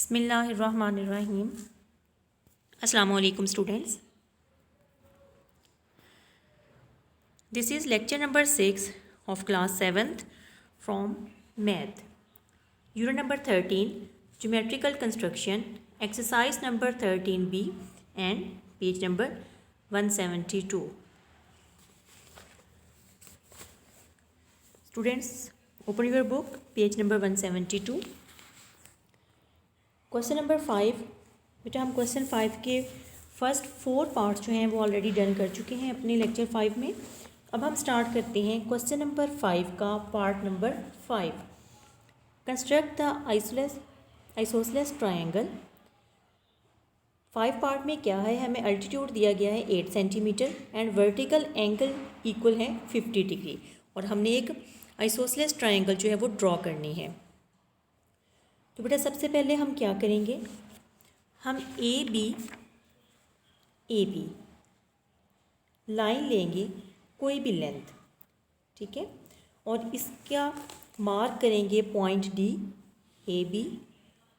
बिस्मिल्लाहिर्रहमानिर्रहीम। अस्सलाम वालेकुम students. This is lecture number 6 of class 7th from math, unit number 13, geometrical construction, exercise number 13b and page number 172. Students, open your book, page number 172. Question number 5। बेटा हम question 5 के first 4 parts जो हैं वो already done कर चुके हैं अपने लेक्चर 5 में। अब हम स्टार्ट करते हैं क्वेश्चन नंबर 5 का part number 5। Construct the isosceles triangle. 5 part में क्या है, हमें अल्टीट्यूड दिया गया है 8 centimetre and vertical angle equal है 50 डिग्री और हमने एक आइसोसेलेस ट्रायंगल जो है वो ड्रॉ करनी है। तो बेटा सबसे पहले हम क्या करेंगे, हम ए बी लाइन लेंगे कोई भी लेंथ, ठीक है, और इसका मार्क करेंगे point D. A B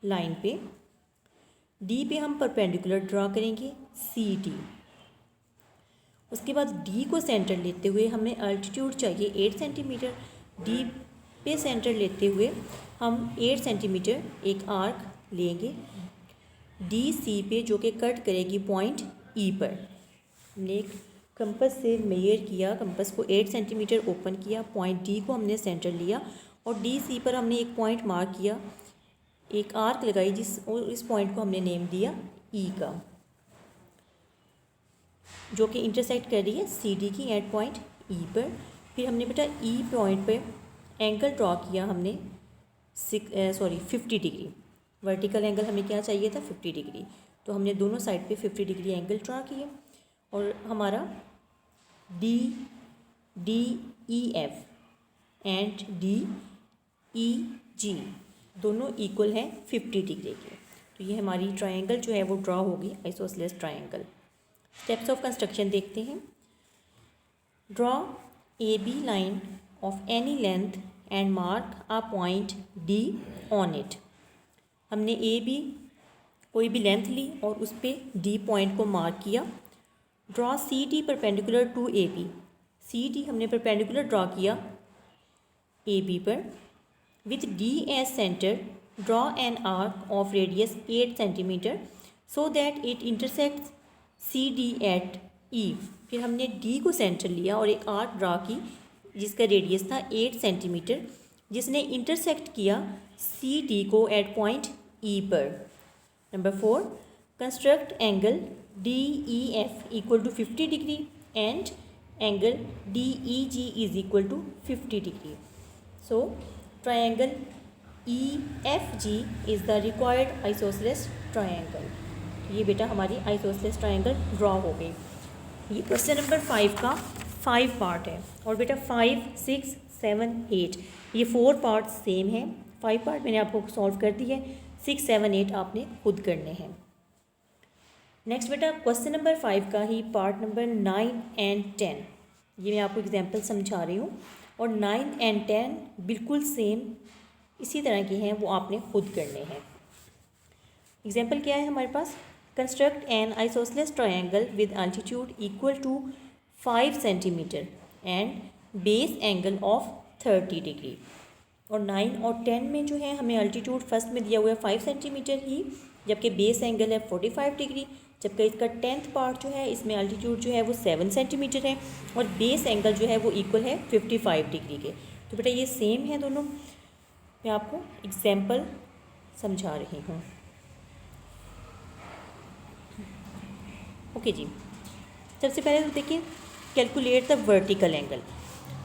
line पे डी पे हम परपेंडिकुलर ड्रा करेंगे सी डी। उसके बाद डी को सेंटर लेते हुए हमें अल्टीट्यूड चाहिए 8 सेंटीमीटर। डी पे सेंटर लेते हुए हम 8 सेंटीमीटर एक आर्क लेंगे डी सी पे, जो कि कट करेगी पॉइंट ई पर। हमने एक कंपास से मेजर किया, कंपास को 8 सेंटीमीटर ओपन किया, पॉइंट डी को हमने सेंटर लिया और डी सी पर हमने एक पॉइंट मार्क किया, एक आर्क लगाई और इस पॉइंट को हमने नेम दिया ई का, जो कि इंटरसेक्ट कर रही है सी डी की एट पॉइंट ई पर। फिर हमने बेटा ई पॉइंट पे एंगल ड्रॉ किया हमने 50 डिग्री। वर्टिकल एंगल हमें क्या चाहिए था 50 डिग्री, तो हमने दोनों साइड पे 50 डिग्री एंगल ड्रॉ किए और हमारा D E F and D E G दोनों इक्वल हैं 50 डिग्री के। तो ये हमारी ट्रायंगल जो है वो ड्रॉ होगी, isosceles triangle. Steps of construction देखते हैं। Draw A B line of any length and mark a point D on it. हमने ए बी कोई भी लेंथ ली और उस पर डी पॉइंट को मार्क किया। Draw C D perpendicular to A B. C D हमने परपेंडिकुलर ड्रॉ किया ए बी पर। With D as centre draw an arc of radius 8 centimetre so that it intersects C D at E. फिर हमने D को centre लिया और एक arc draw की जिसका रेडियस था 8 सेंटीमीटर, जिसने इंटरसेक्ट किया सी डी को एट पॉइंट ई पर। Number 4, construct angle D E F equal to 50 degree and angle D E G is equal to 50 degree. So triangle E F G is the required isosceles triangle. ये बेटा हमारी isosceles triangle draw हो गई। ये question number 5 का 5 part है और बेटा 5, 6, 7, 8 ये 4 पार्ट सेम हैं। 5 पार्ट मैंने आपको सॉल्व कर दिए, 6, 7, 8 आपने खुद करने हैं। नेक्स्ट बेटा क्वेश्चन नंबर 5 का ही पार्ट नंबर 9 एंड 10, ये मैं आपको एग्जांपल समझा रही हूँ और 9 एंड 10 बिल्कुल सेम इसी तरह के हैं, वो आपने खुद करने हैं। एग्जाम्पल क्या है हमारे पास, construct an isosceles triangle with altitude equal to 5 centimetre and base angle of 30 degree. और 9 और 10 में जो है हमें अल्टीट्यूड फर्स्ट में दिया हुआ है 5 सेंटीमीटर ही, जबकि बेस एंगल है 45 डिग्री, जबकि इसका 10th पार्ट जो है इसमें अल्टीट्यूड जो है वो 7 सेंटीमीटर है और बेस एंगल जो है वो इक्वल है 55 डिग्री के। तो बेटा ये सेम है दोनों, मैं आपको एग्जाम्पल समझा रही हूँ। ओके जी, सबसे पहले तो देखिए calculate the vertical angle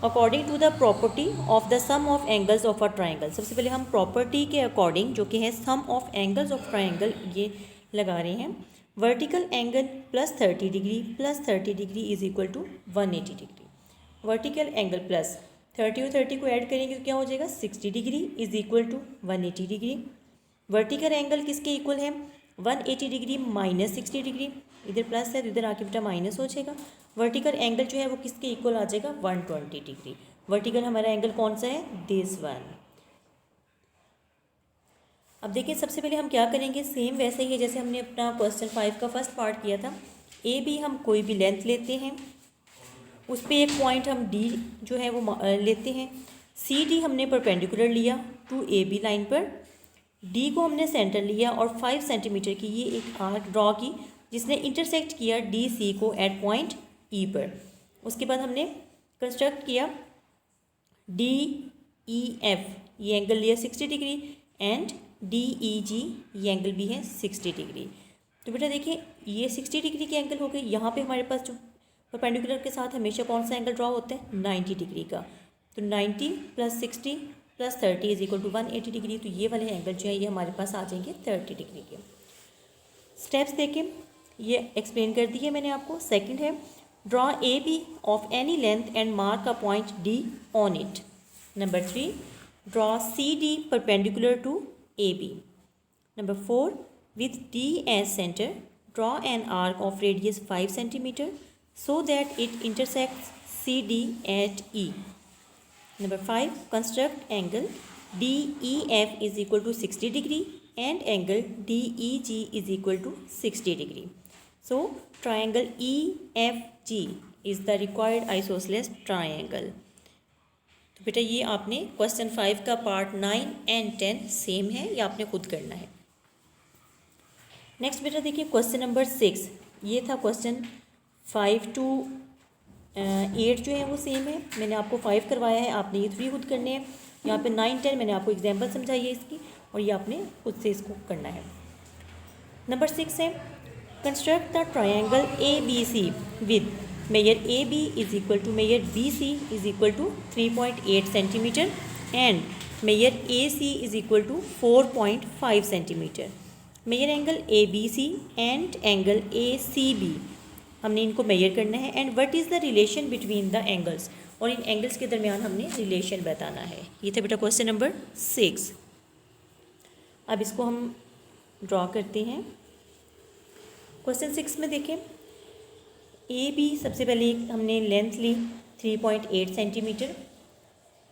according to the property of the sum of angles of a triangle. सबसे पहले हम प्रॉपर्टी के अकॉर्डिंग, जो कि है sum of angles of triangle, ये लगा रहे हैं। Vertical angle plus 30 degree is equal to 180 degree. Vertical angle plus 30 और 30 को ऐड करेंगे तो क्या हो जाएगा 60 degree is equal to 180 degree. Vertical angle किसके इक्वल है 180 डिग्री माइनस 60 डिग्री, इधर प्लस है तो इधर आके बेटा माइनस हो जाएगा। वर्टिकल एंगल जो है वो किसके इक्वल आ जाएगा 120 डिग्री। वर्टिकल हमारा एंगल कौन सा है दिस वन। अब देखिए सबसे पहले हम क्या करेंगे, सेम वैसे ही है जैसे हमने अपना क्वेश्चन 5 का फर्स्ट पार्ट किया था। ए बी हम कोई भी लेंथ लेते हैं, उस पर एक पॉइंट हम डी जो है वो लेते हैं। सी डी हमने परपेंडिकुलर लिया टू ए बी लाइन पर, डी को हमने सेंटर लिया और 5 सेंटीमीटर की ये एक आर्क ड्रॉ की जिसने इंटरसेक्ट किया डी सी को एट पॉइंट ई पर। उसके बाद हमने कंस्ट्रक्ट किया डी ई एफ, ये एंगल लिया 60 डिग्री, एंड डी ई जी ये एंगल भी है 60 डिग्री। तो बेटा देखिए ये 60 डिग्री के एंगल हो गए। यहाँ पे हमारे पास जो परपेंडिकुलर के साथ हमेशा कौन सा एंगल ड्रॉ होता है, 90 डिग्री का। तो 90 + 60 + 30 = 180 डिग्री। तो ये वाले एंगल जो है ये हमारे पास आ जाएंगे 30 डिग्री के। स्टेप्स देखें, ये एक्सप्लेन कर दी है मैंने आपको। सेकंड है draw A B of any length and mark a point D on it. Number 3 draw C D perpendicular to A B. Number 4 with D as center draw an arc of radius 5 cm so that it intersects CD at E. Number 5 construct angle DEF is equal to 60 degree and angle DEG is equal to 60 degree. So triangle EFG is the required isosceles triangle. तो बेटा ये आपने question 5 का part 9 and 10 same है, ये आपने खुद करना है। नेक्स्ट बेटा देखिए क्वेश्चन नंबर 6, ये था क्वेश्चन 5 to 8 जो है वो सेम है। मैंने आपको 5 करवाया है, आपने ये 3 खुद करने हैं। यहाँ पे 9 10 मैंने आपको एग्जांपल समझाई है इसकी, और ये आपने खुद से इसको करना है। नंबर 6 है construct the triangle A B C with measure A B is equal to measure B C is equal to 3.8 centimetre and measure A C is equal to 4.5 centimetre. Measure angle A B C and angle A C B, हमने इनको measure करना है। And what is the relation between the angles, और इन angles के दरमियान हमने relation बताना है। ये था बेटा क्वेश्चन नंबर 6। अब इसको हम ड्रॉ करते हैं। क्वेश्चन 6 में देखें ए बी, सबसे पहले हमने लेंथ ली 3.8 सेंटीमीटर।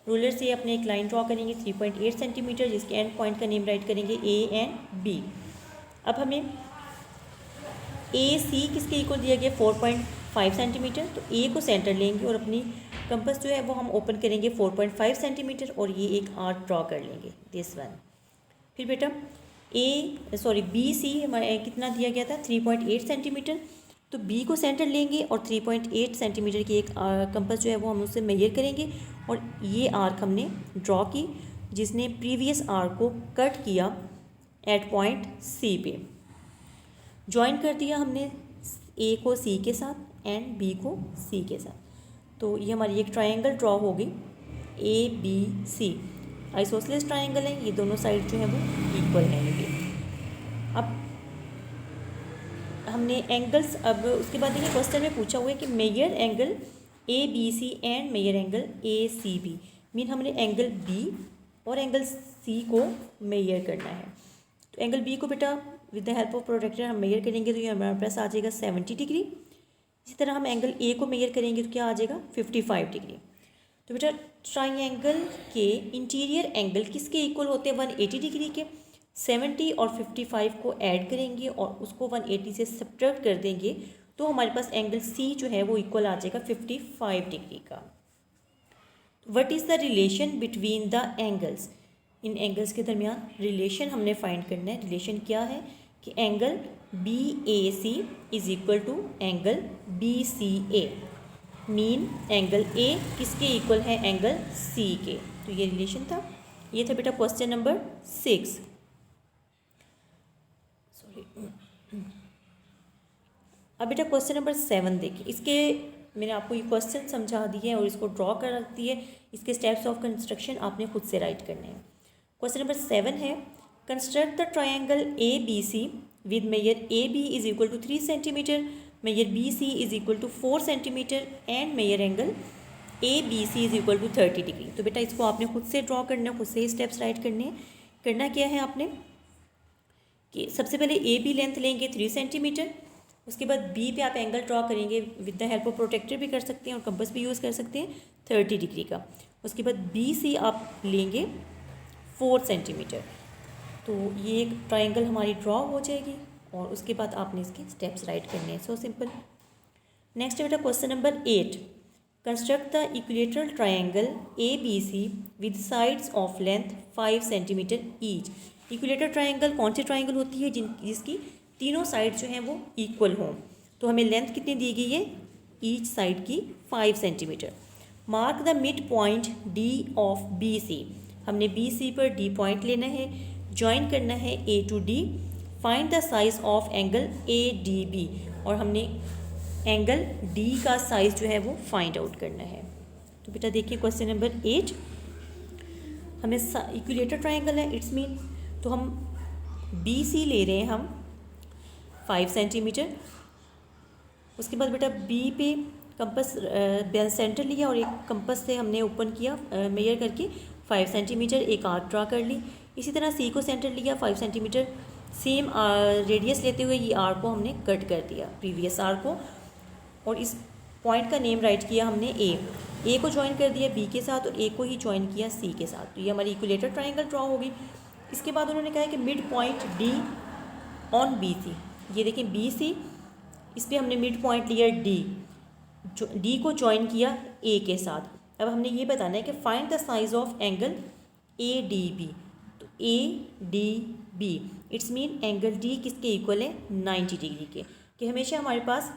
रूलर से अपने एक लाइन ड्रॉ करेंगे 3.8 सेंटीमीटर, जिसके एंड पॉइंट का नेम राइट करेंगे ए एंड बी। अब हमें ए सी किसके इक्वल दिया गया 4.5 सेंटीमीटर, तो ए को सेंटर लेंगे और अपनी कंपास जो है वो हम ओपन करेंगे 4.5 सेंटीमीटर और ये एक आर्क ड्रॉ कर लेंगे दिस वन। फिर बेटा बी सी हमारे कितना दिया गया था 3.8 सेंटीमीटर, तो बी को सेंटर लेंगे और 3.8 सेंटीमीटर की एक कंपास जो है वो हम उससे मेजर करेंगे और ये आर्क हमने ड्रॉ की जिसने प्रीवियस आर्क को कट किया एट पॉइंट सी पे। ज्वाइन कर दिया हमने ए को सी के साथ एंड बी को सी के साथ। तो ये हमारी एक ट्रायंगल ड्रॉ हो गई A B C. Isosceles triangle है, ये दोनों साइड जो है वो इक्वल हैं ये। अब हमने एंगल्स, अब उसके बाद देखिए क्वेश्चन में पूछा हुआ है कि measure angle A B C and measure angle A C B, mean हमने एंगल बी और एंगल सी को मेजर करना है। तो एंगल बी को बेटा with the help of protractor हम मेजर करेंगे तो ये हमारे पास आ जाएगा 70 डिग्री। इसी तरह हम एंगल ए को मेजर करेंगे तो क्या आ जाएगा 55 डिग्री। तो बेटा ट्राइंगल के इंटीरियर एंगल किसके इक्वल होते हैं 180 डिग्री के। 70 और 55 को ऐड करेंगे और उसको 180 से सब्ट्रैक्ट कर देंगे तो हमारे पास एंगल सी जो है वो इक्वल आ जाएगा 55 डिग्री का। What is the relation between the angles, in angles के दरमियान रिलेशन हमने फाइंड करना है। रिलेशन क्या है कि angle B A C is equal to angle B C A, mean angle A किसके इक्वल है एंगल सी के। तो ये रिलेशन था। ये था बेटा क्वेश्चन नंबर 6। अब बेटा क्वेश्चन नंबर 7 देखिए। इसके मैंने आपको ये क्वेश्चन समझा दिए हैं और इसको ड्रॉ कर रख दिए। इसके स्टेप्स ऑफ कंस्ट्रक्शन आपने खुद से राइट करने हैं। क्वेश्चन नंबर 7 है construct the triangle A B C with measure A B is equal to 3 centimetre, measure B C is equal to 4 centimetre and measure angle A B C is equal to 30 degree. तो बेटा इसको आपने खुद से draw करना है, खुद से ही स्टेप्स राइट करने हैं। करना क्या है आपने कि सबसे पहले ए बी लेंथ लेंगे 3 सेंटीमीटर, उसके बाद बी पे आप एंगल ड्रॉ करेंगे with the help of protractor भी कर सकते हैं और कंपास भी यूज़ कर सकते हैं 30 डिग्री का। उसके बाद बी सी आप लेंगे 4 सेंटीमीटर तो ये एक ट्रायंगल हमारी ड्रॉ हो जाएगी और उसके बाद आपने इसके स्टेप्स राइट करने हैं। So simple. नेक्स्ट है बेटा question number 8। Construct the equilateral triangle ABC with sides of length 5 centimetre each. Equilateral triangle कौन सी ट्रायंगल होती है जिसकी तीनों साइड जो हैं वो इक्वल हों। तो हमें लेंथ कितनी दी गई है ईच साइड की 5 centimetre. Mark the mid point D of BC। हमने BC पर D पॉइंट लेना है, ज्वाइन करना है A to D। Find the size of angle ADB और हमने एंगल D का साइज जो है वो फाइंड आउट करना है। तो बेटा देखिए क्वेश्चन नंबर 8, हमें इक्विलेटर ट्रायंगल है, इट्स मीन तो हम BC ले रहे हैं हम 5 सेंटीमीटर। उसके बाद बेटा B पे कंपस सेंटर लिया और एक कंपस से हमने ओपन किया मेजर करके 5 सेंटीमीटर, एक आर्क ड्रा कर ली। इसी तरह C को सेंटर लिया 5 सेंटीमीटर, सेम रेडियस लेते हुए ये आर्क को हमने कट कर दिया प्रीवियस आर्क को, और इस पॉइंट का नेम राइट किया हमने ए को ज्वाइन कर दिया B के साथ और A को ही ज्वाइन किया C के साथ। तो ये हमारी इक्विलेटर ट्रायंगल ड्रॉ होगी। इसके बाद उन्होंने कहा है कि mid point D on BC। ये देखें BC, इस पर हमने मिड पॉइंट लिया D को ज्वाइन किया A के साथ। अब हमने ये बताना है कि find the size of angle ADB। तो ADB it's mean angle D किसके इक्वल है 90 डिग्री के। कि हमेशा हमारे पास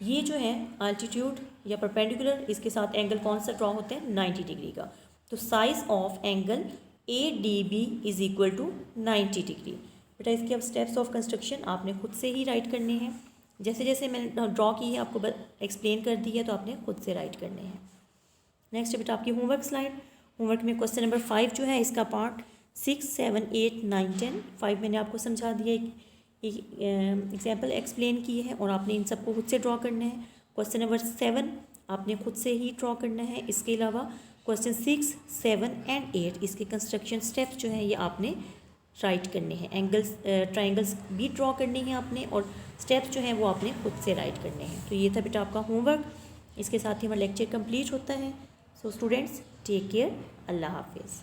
ये जो है अल्टीट्यूड या परपेंडिकुलर, इसके साथ एंगल कौन सा ड्रॉ होता है 90 डिग्री का। तो size of angle ADB is equal to 90 degree. बेटा इसके अब स्टेप्स ऑफ कंस्ट्रक्शन आपने खुद से ही राइट करने हैं। जैसे जैसे मैंने ड्रॉ की है आपको एक्सप्लेन कर दी है, तो आपने खुद से राइट करने हैं। नेक्स्ट बेटा आपकी होमवर्क स्लाइड। होमवर्क में क्वेश्चन नंबर 5 जो है इसका पार्ट 6, 7, 8, 9, 10। 5 मैंने आपको समझा दिया, एग्जाम्पल एक्सप्लेन की है और आपने इन सबको खुद से ड्रॉ करना है। क्वेश्चन नंबर 7 आपने खुद से ही ड्रॉ करना है। इसके अलावा क्वेश्चन 6, 7 एंड 8 इसके कंस्ट्रक्शन स्टेप्स जो हैं ये आपने राइट करने हैं। एंगल्स ट्रायंगल्स भी ड्रॉ करनी है आपने और स्टेप्स जो हैं वो आपने खुद से राइट करने हैं। तो ये था बेटा आपका होमवर्क। इसके साथ ही हमारा लेक्चर कंप्लीट होता है। सो स्टूडेंट्स टेक केयर, अल्लाह हाफिज़।